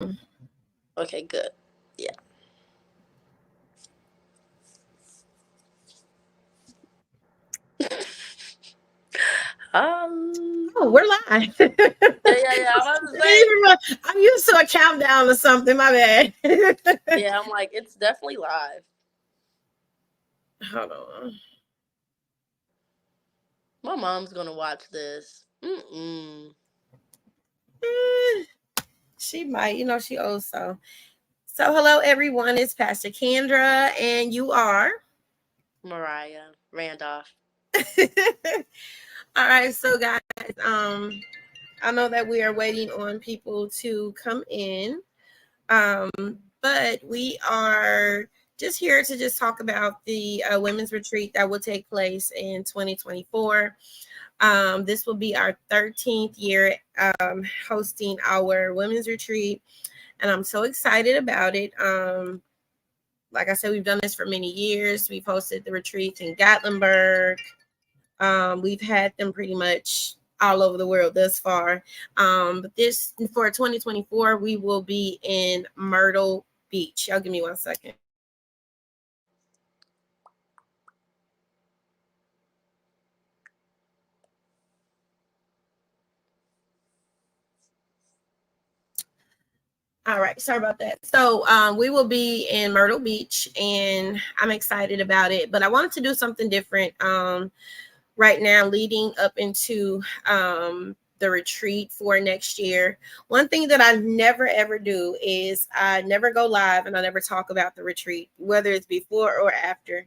Okay, good. Yeah. Oh, we're live. Yeah. I'm about to say. I'm used to a countdown or something. My bad. Yeah, I'm like, it's definitely live. Hold on. My mom's gonna watch this. Mm-mm. Eh, she might, she owes so. So, hello everyone. It's Pastor Kendra, and you are. Mariah Randolph. All right, so guys, I know that we are waiting on people to come in. Um, but we are just here to just talk about the women's retreat that will take place in 2024. This will be our 13th year hosting our women's retreat, and I'm so excited about it. Like I said, we've done this for many years. We've hosted the retreats in Gatlinburg. We've had them pretty much all over the world thus far. But this for 2024, we will be in Myrtle Beach. Y'all give me 1 second. All right, sorry about that. So we will be in Myrtle Beach, and I'm excited about it. But I wanted to do something different right now, leading up into the retreat for next year. One thing that I never ever do is I never go live and I never talk about the retreat, whether it's before or after.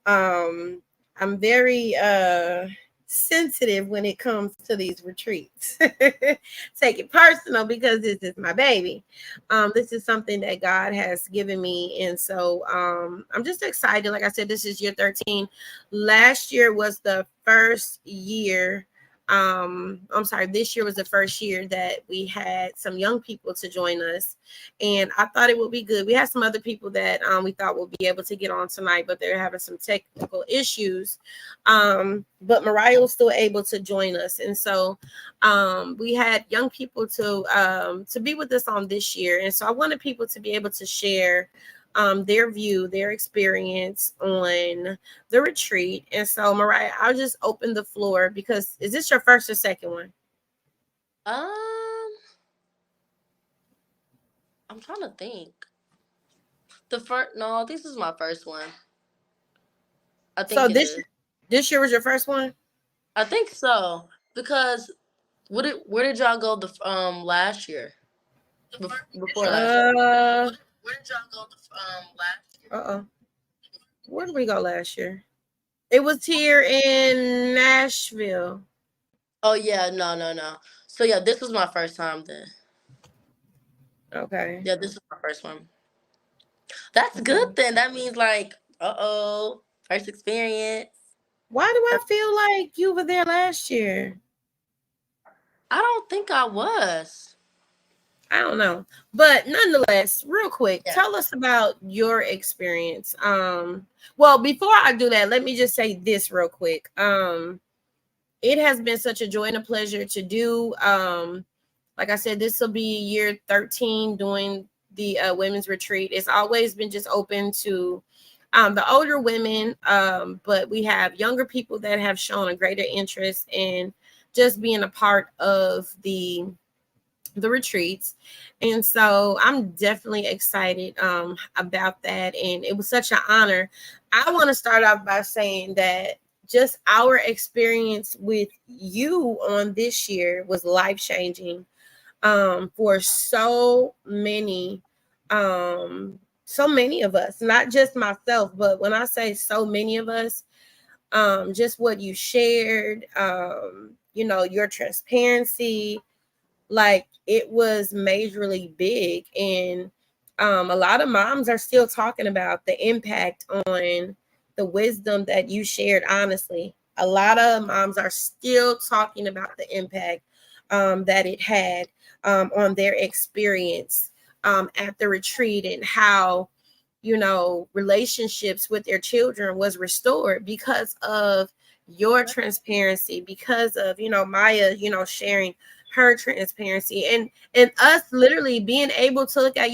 I'm very sensitive when it comes to these retreats. Take it personal because this is my baby. This is something that God has given me, and so I'm just excited. Like I said, this is year 13. Last year was the first year. I'm sorry, this year was the first year that we had some young people to join us, and I thought it would be good. We had some other people that we thought would be able to get on tonight, but they're having some technical issues. But Mariah was still able to join us, and so we had young people to be with us on this year, and so I wanted people to be able to share their view, their experience on the retreat. And so, Mariah, I'll just open the floor because is this your first or second one? Um, I'm trying to think. The first, no, this is my first one. I So think it is. this year was your first one? I think so because where did y'all go the last year? Before last year. Where did y'all go last year? Uh-oh. Where did we go last year? It was here in Nashville. Oh yeah, no. So yeah, this was my first time then. Okay. Yeah, this is my first one. That's Okay. good then. That means like, first experience. Why do I feel like you were there last year? I don't think I was. I don't know. But nonetheless, real quick, Yeah. tell us about your experience. Well, before I do that, let me just say this real quick. It has been such a joy and a pleasure to do. Like I said, this will be year 13 doing the women's retreat. It's always been just open to the older women, but we have younger people that have shown a greater interest in just being a part of the retreats. And so I'm definitely excited about that, and it was such an honor. I want to start off by saying that just our experience with you on this year was life changing for so many of us, not just myself, but when I say so many of us, just what you shared, your transparency, like it was majorly big. And a lot of moms are still talking about the impact on the wisdom that you shared. Honestly, a lot of moms are still talking about the impact that it had on their experience at the retreat, and how relationships with their children was restored because of your transparency, because of Maya sharing her transparency, and us literally being able to look at,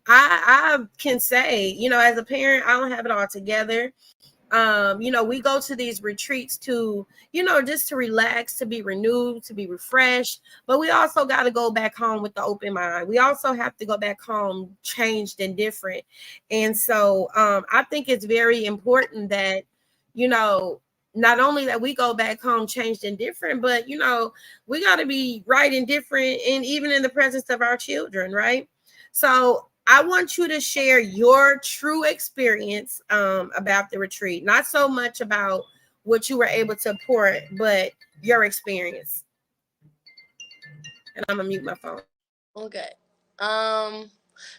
I can say, as a parent, I don't have it all together. We go to these retreats to, just to relax, to be renewed, to be refreshed. But we also got to go back home with the open mind. We also have to go back home changed and different. And so I think it's very important that, not only that we go back home changed and different, but, we got to be right and different, and even in the presence of our children, right? So I want you to share your true experience about the retreat. Not so much about what you were able to pour, but your experience. And I'm gonna mute my phone. Okay.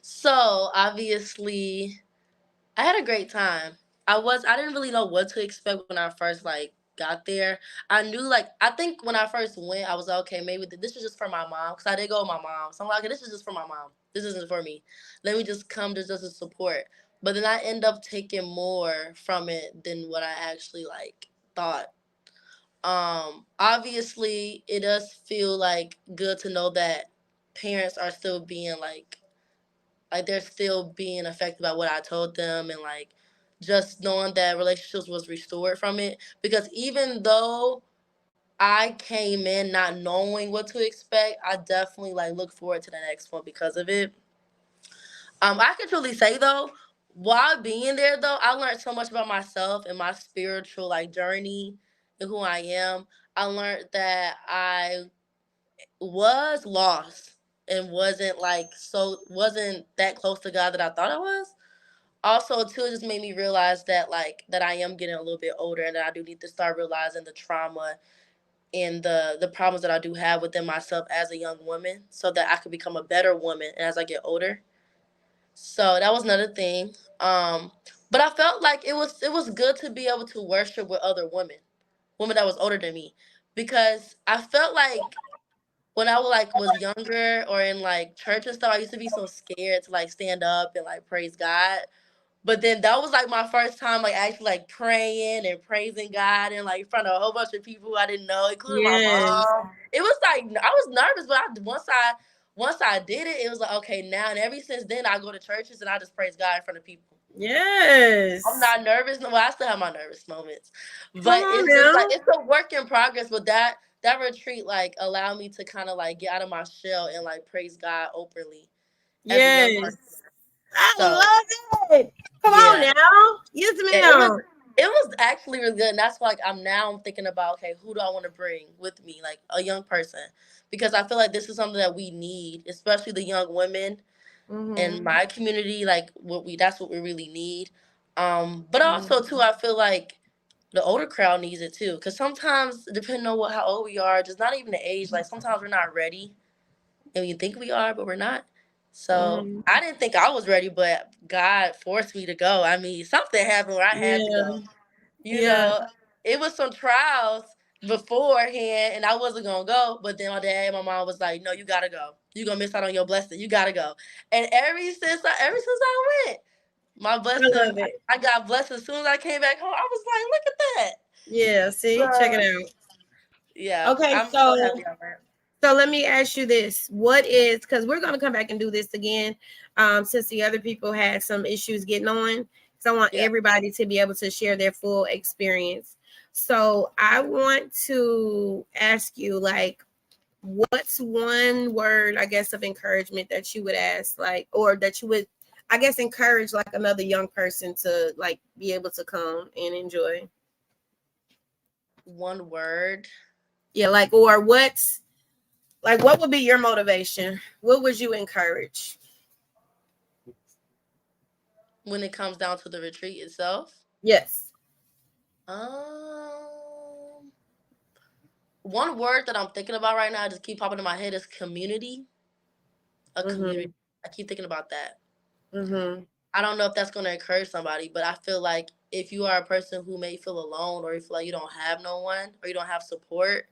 So obviously I had a great time. I didn't really know what to expect when I first like got there. I knew like I think when I first went, I was like, okay, maybe this is just for my mom because I did go with my mom. So I'm like, okay, this is just for my mom. This isn't for me. Let me just come to just a support. But then I end up taking more from it than what I actually like thought. Obviously it does feel like good to know that parents are still being like they're still being affected by what I told them, and like just knowing that relationships was restored from it. Because even though I came in not knowing what to expect, I definitely like look forward to the next one because of it. I can truly say though, while being there though, I learned so much about myself and my spiritual like journey and who I am. I learned that I was lost and wasn't that close to God that I thought I was. Also, too, it just made me realize that that I am getting a little bit older, and that I do need to start realizing the trauma and the problems that I do have within myself as a young woman, so that I could become a better woman as I get older. So that was another thing. But I felt like it was good to be able to worship with other women that was older than me, because I felt like when I was younger or in like church and stuff, I used to be so scared to like stand up and like praise God. But then that was like my first time like actually like praying and praising God and like in front of a whole bunch of people I didn't know, including my Yes. mom. It was like I was nervous, but once I did it, it was like okay now. And ever since then, I go to churches and I just praise God in front of people. Yes. I'm not nervous. No, well, I still have my nervous moments, Come but on it's just like now. it's a work in progress. But that retreat like allowed me to kind of like get out of my shell and like praise God openly as a young Yes. person. I So love it. Come on yeah, now. Yes, it was ma'am. it was actually really good, and that's why like I'm thinking about okay, who do I want to bring with me, like a young person, because I feel like this is something that we need, especially the young women in Mm-hmm. my community. Like that's what we really need. But also Mm-hmm. too, I feel like the older crowd needs it too, because sometimes depending on how old we are, just not even the age. Like sometimes we're not ready, and we think we are, but we're not. So Mm-hmm. I didn't think I was ready, but God forced me to go. I mean, something happened where I had to Yeah. go. You Yeah. know, it was some trials beforehand, and I wasn't gonna go. But then my dad and my mom was like, "No, you gotta go. You gonna miss out on your blessing. You gotta go." And ever since I went, my I blessing, love it. I got blessed as soon as I came back home. I was like, "Look at that." Yeah. See, check it So out. yeah, Okay, I'm so happy I went. so let me ask you this. What is, because we're going to come back and do this again, since the other people had some issues getting on. So I want Yeah, everybody to be able to share their full experience. So I want to ask you, like, what's one word, I guess, of encouragement that you would ask, like, or that you would, I guess, encourage like another young person to like be able to come and enjoy? one word. Yeah, like, or what's like, what would be your motivation? What would you encourage? When it comes down to the retreat itself. Yes. Um, One word that I'm thinking about right now, just keep popping in my head, is community. A community. Mm-hmm. I keep thinking about that. Mm-hmm. I don't know if that's going to encourage somebody, but I feel like if you are a person who may feel alone, or you feel like you don't have no one, or you don't have support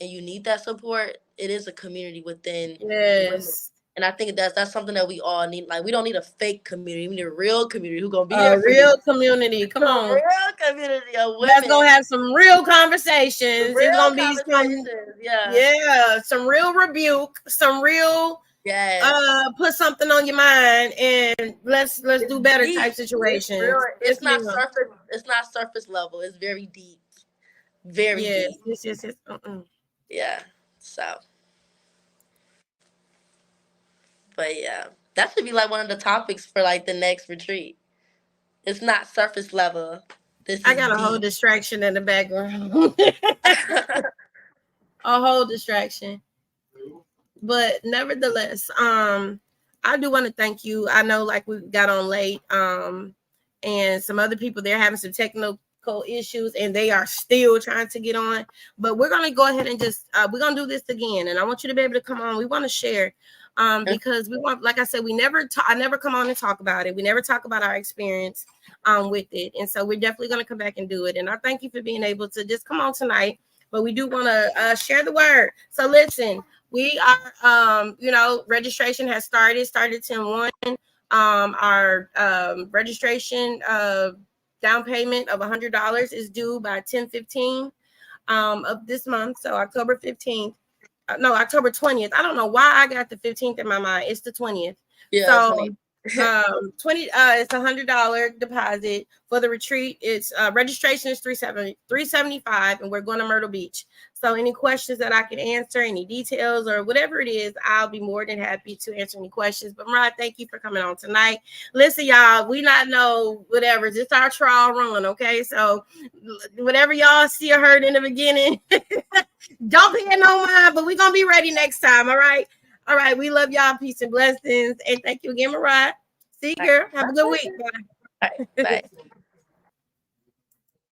and you need that support, it is a community within women. Yes. And I think that's something that we all need. Like, we don't need a fake community. We need a real community who gonna be A there for you. real community. Come A on. real community of Let's go women, have some real conversations. It's real gonna be some, conversations. Yeah. yeah, some real rebuke, some real Yes. put something on your mind, and let's It's do better type deep. It's real. situations. Yes, It's not ma'am. surface. It's not surface level. It's very deep. Very Yes, deep. yes, yes, yes. Mm-mm. Yeah. So, but yeah, that should be like one of the topics for like the next retreat. It's not surface level. This I is got a whole deep. distraction in the background. A whole distraction. But nevertheless, I do want to thank you. I know like we got on late, and some other people, they're having some technical issues and they are still trying to get on. But we're gonna go ahead and just we're gonna do this again, and I want you to be able to come on. We want to share. Because we want, like I said, I never come on and talk about it. We never talk about our experience with it. And so we're definitely going to come back and do it. And I thank you for being able to just come on tonight. But we do want to share the word. So listen, we are, registration has started 10-1. Our registration down payment of $100 is due by 10/15 of this month. So October 15th. No, October 20th. I don't know why I got the 15th in my mind. It's the 20th. Yeah, So 20. 20 it's $100 deposit for the retreat. It's registration is $375, and we're going to Myrtle Beach. So any questions that I can answer, any details or whatever it is, I'll be more than happy to answer any questions. But Mariah, thank you for coming on tonight. Listen, y'all, we not know whatever. It's our trial run, okay? So whatever y'all see or heard in the beginning, don't pay no mind, but we're gonna be ready next time. All right. All right. We love y'all. Peace and blessings. And thank you again, Mariah. See you, girl. Have a good week. All right, Bye. bye.